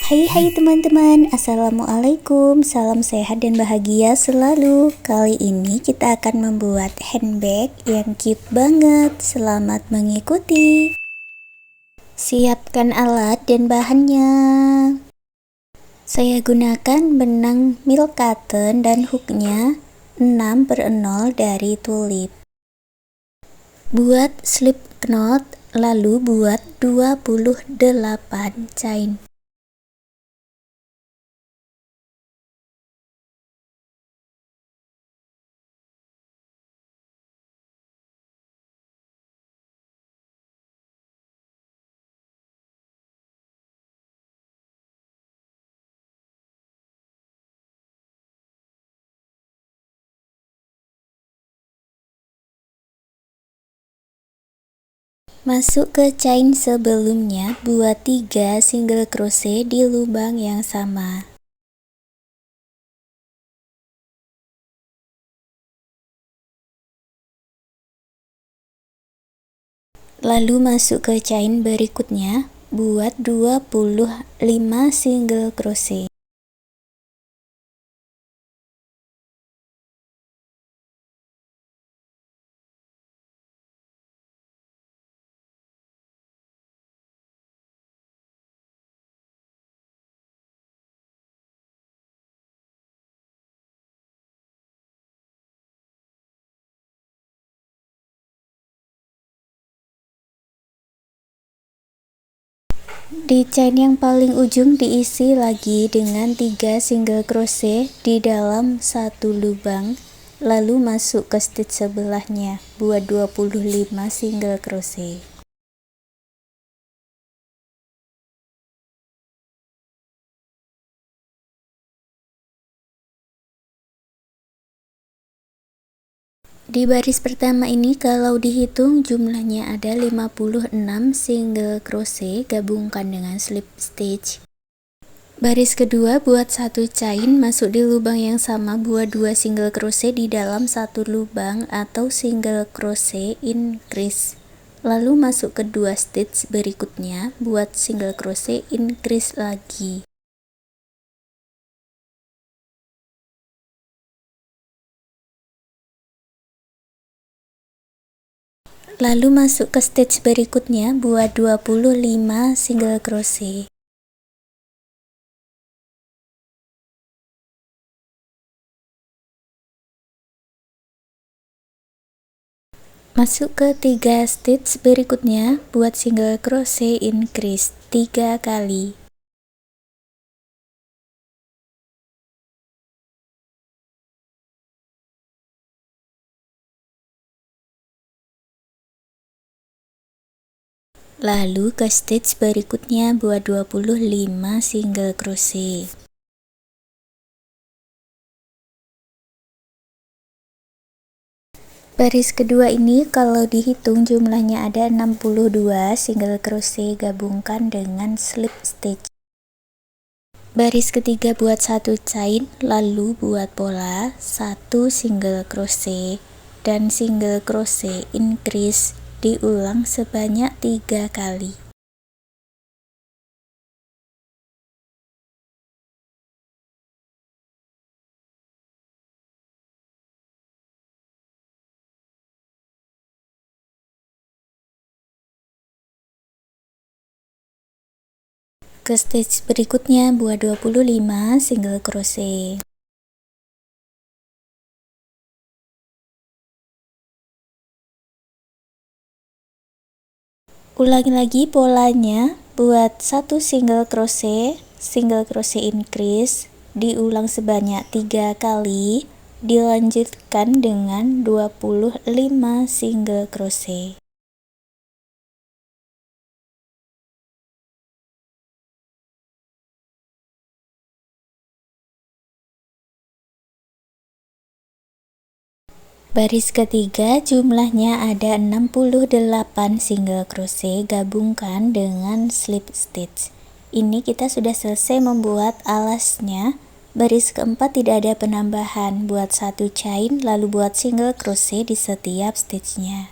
Hai teman-teman, Assalamualaikum, salam sehat dan bahagia selalu. Kali ini kita akan membuat handbag yang cute banget. Selamat mengikuti. Siapkan alat dan bahannya. Saya gunakan benang milk cotton dan hooknya 6/0 dari tulip. Buat slip knot, lalu buat 28 chain. Masuk ke chain sebelumnya, buat 3 single crochet di lubang yang sama. Lalu masuk ke chain berikutnya, buat 25 single crochet. Di chain yang paling ujung diisi lagi dengan 3 single crochet di dalam satu lubang, lalu masuk ke stitch sebelahnya, buat 25 single crochet. Di baris pertama ini kalau dihitung jumlahnya ada 56 single crochet, gabungkan dengan slip stitch. Baris kedua buat satu chain, masuk di lubang yang sama, buat 2 single crochet di dalam satu lubang atau single crochet increase. Lalu masuk ke 2 stitch berikutnya, buat single crochet increase lagi. Lalu masuk ke stitch berikutnya, buat 25 single crochet. Masuk ke 3 stitch berikutnya, buat single crochet increase 3 kali. Lalu ke stitch berikutnya, buat 25 single crochet. Baris kedua ini kalau dihitung jumlahnya ada 62 single crochet, gabungkan dengan slip stitch. Baris ketiga buat satu chain, lalu buat pola 1 single crochet dan single crochet increase, diulang sebanyak 3 kali. Ke stitch berikutnya buat 25 single crochet. Ulangi lagi polanya, buat 1 single crochet increase, diulang sebanyak 3 kali, dilanjutkan dengan 25 single crochet. Baris ketiga jumlahnya ada 68 single crochet, gabungkan dengan slip stitch. Ini kita sudah selesai membuat alasnya. Baris keempat tidak ada penambahan, buat satu chain lalu buat single crochet di setiap stitchnya.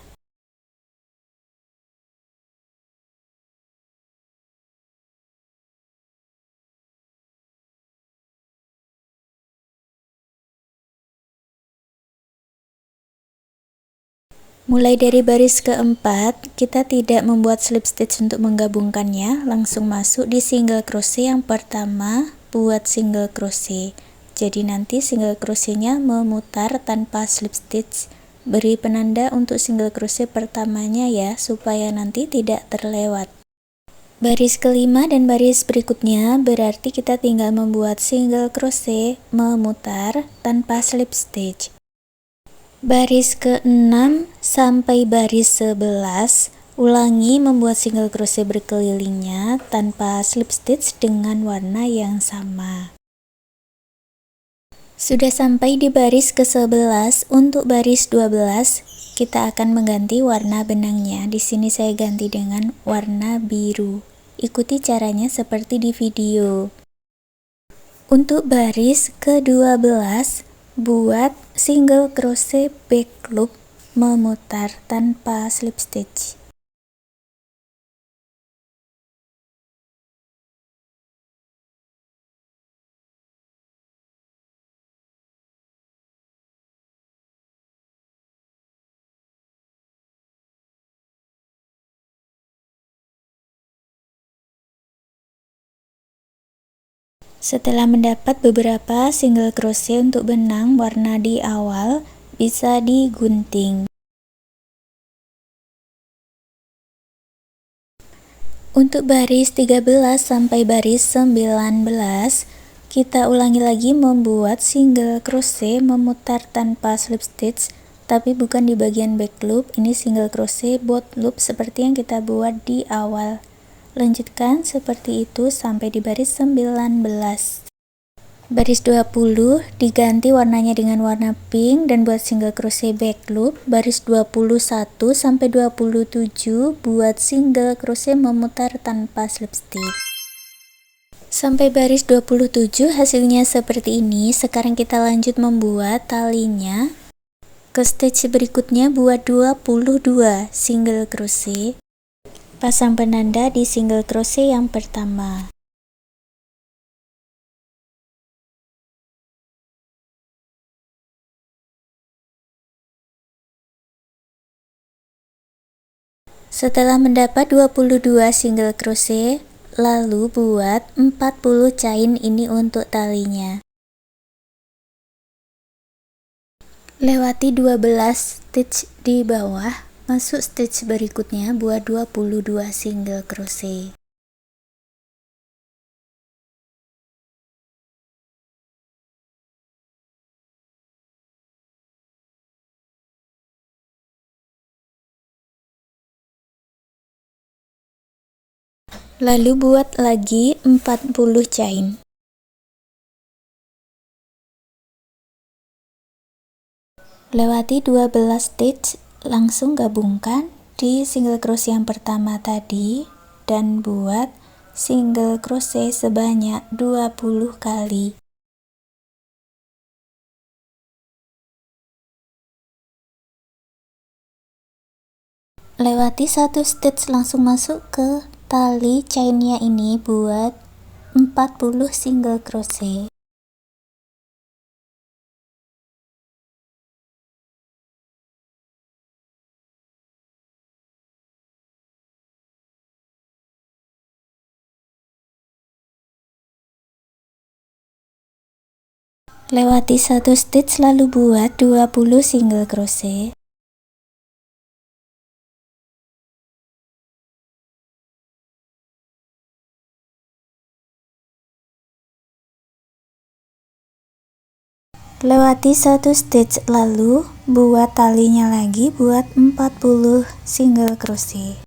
Mulai dari baris keempat, kita tidak membuat slip stitch untuk menggabungkannya, langsung masuk di single crochet yang pertama, buat single crochet. Jadi nanti single crochetnya memutar tanpa slip stitch. Beri penanda untuk single crochet pertamanya ya, supaya nanti tidak terlewat. Baris kelima dan baris berikutnya berarti kita tinggal membuat single crochet memutar tanpa slip stitch. Baris ke-6 sampai baris 11, ulangi membuat single crochet berkelilingnya tanpa slip stitch dengan warna yang sama. Sudah sampai di baris ke-11, untuk baris 12 kita akan mengganti warna benangnya. Di sini saya ganti dengan warna biru. Ikuti caranya seperti di video. Untuk baris ke-12, buat single crochet back loop memutar tanpa slip stitch. Setelah mendapat beberapa single crochet untuk benang warna di awal, bisa digunting. Untuk baris 13 sampai baris 19, kita ulangi lagi membuat single crochet memutar tanpa slip stitch, tapi bukan di bagian back loop. Ini single crochet bot loop seperti yang kita buat di awal. Lanjutkan seperti itu sampai di baris 19. Baris 20 diganti warnanya dengan warna pink dan buat single crochet back loop. Baris 21 sampai 27 buat single crochet memutar tanpa slip stitch. Sampai baris 27 hasilnya seperti ini. Sekarang kita lanjut membuat talinya. Ke stage berikutnya buat 22 single crochet. Pasang penanda di single crochet yang pertama. Setelah mendapat 22 single crochet, lalu buat 40 chain ini untuk talinya. Lewati 12 stitch di bawah, masuk stitch berikutnya buat 22 single crochet. Lalu buat lagi 40 chain. Lewati 12 stitch, langsung gabungkan di single crochet yang pertama tadi dan buat single crochet sebanyak 20 kali. Lewati satu stitch, langsung masuk ke tali chainnya ini buat 40 single crochet. Lewati satu stitch lalu buat 20 single crochet. Lewati satu stitch lalu buat talinya lagi buat 40 single crochet.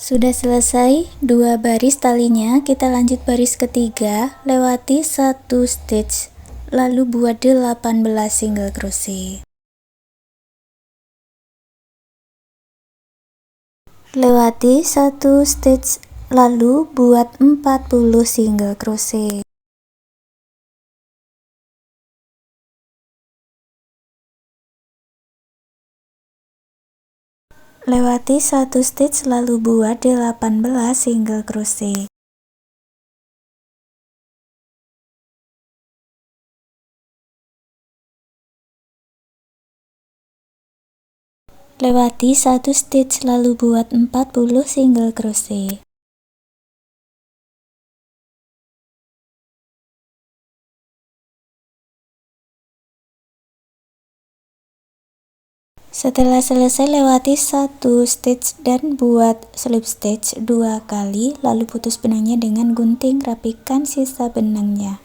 Sudah selesai dua baris talinya, kita lanjut baris ketiga, lewati satu stitch lalu buat 18 single crochet. Lewati satu stitch lalu buat 40 single crochet. Lewati satu stitch lalu buat 18 single crochet. Lewati satu stitch lalu buat 40 single crochet. Setelah selesai lewati satu stitch dan buat slip stitch 2 kali, lalu putus benangnya dengan gunting, rapikan sisa benangnya.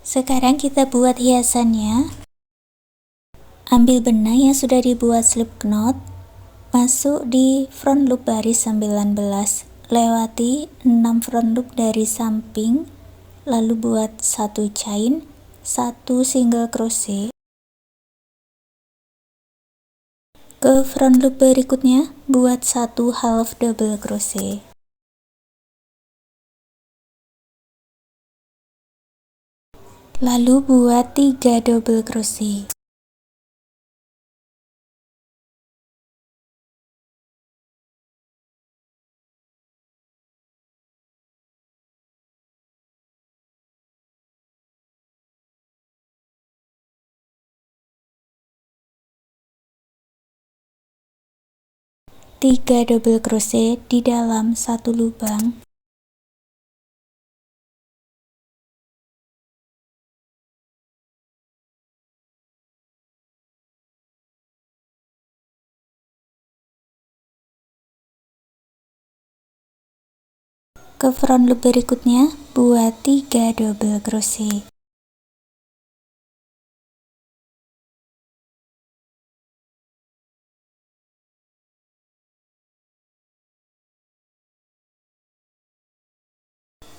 Sekarang kita buat hiasannya. Ambil benang yang sudah dibuat slip knot, masuk di front loop baris 19, lewati 6 front loop dari samping, lalu buat 1 chain, 1 single crochet. Ke front loop berikutnya, buat 1 half double crochet. Lalu buat 3 double crochet. Tiga double crochet di dalam satu lubang. Ke front loop berikutnya, buat 3 double crochet.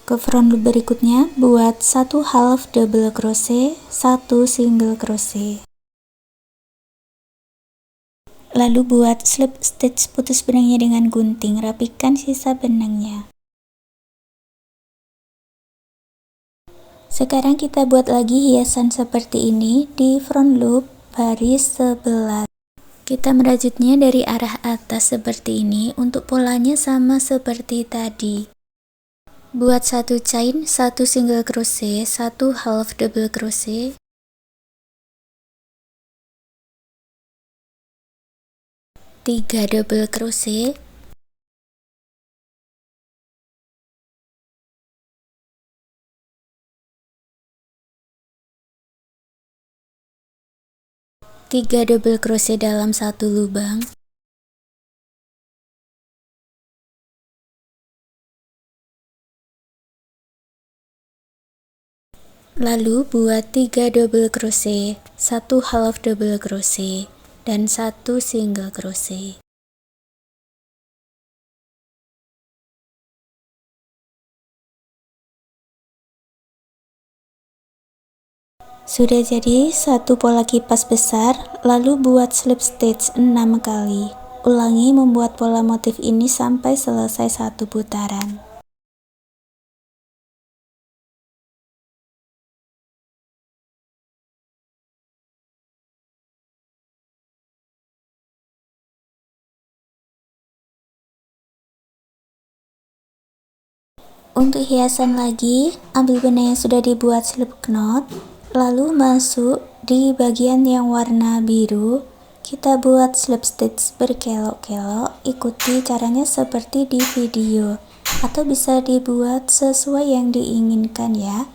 Ke front loop berikutnya, buat 1 half double crochet, 1 single crochet. Lalu buat slip stitch, putus benangnya dengan gunting, rapikan sisa benangnya. Sekarang kita buat lagi hiasan seperti ini di front loop baris 11. Kita merajutnya dari arah atas seperti ini. Untuk polanya sama seperti tadi. Buat 1 chain, 1 single crochet, 1 half double crochet, 3 double crochet, 3 double crochet dalam satu lubang, lalu buat 3 double crochet, 1 half double crochet, dan 1 single crochet. Sudah jadi satu pola kipas besar, lalu buat slip stitch 6 kali. Ulangi membuat pola motif ini sampai selesai satu putaran. Untuk hiasan lagi, ambil benang yang sudah dibuat slip knot, lalu masuk di bagian yang warna biru. Kita buat slip stitch berkelok-kelok, ikuti caranya seperti di video, atau bisa dibuat sesuai yang diinginkan ya.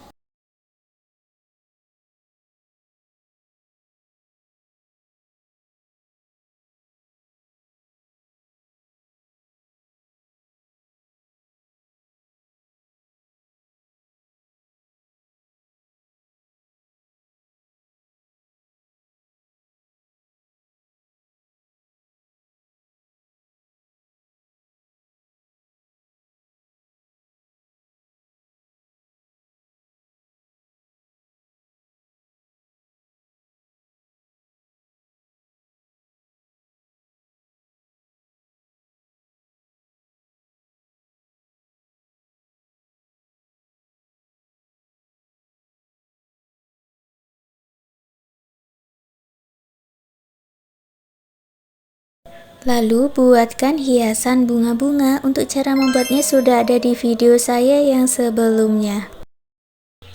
Lalu buatkan hiasan bunga-bunga. Untuk cara membuatnya sudah ada di video saya yang sebelumnya.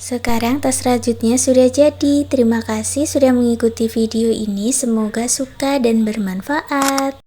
Sekarang tas rajutnya sudah jadi. Terima kasih sudah mengikuti video ini, semoga suka dan bermanfaat.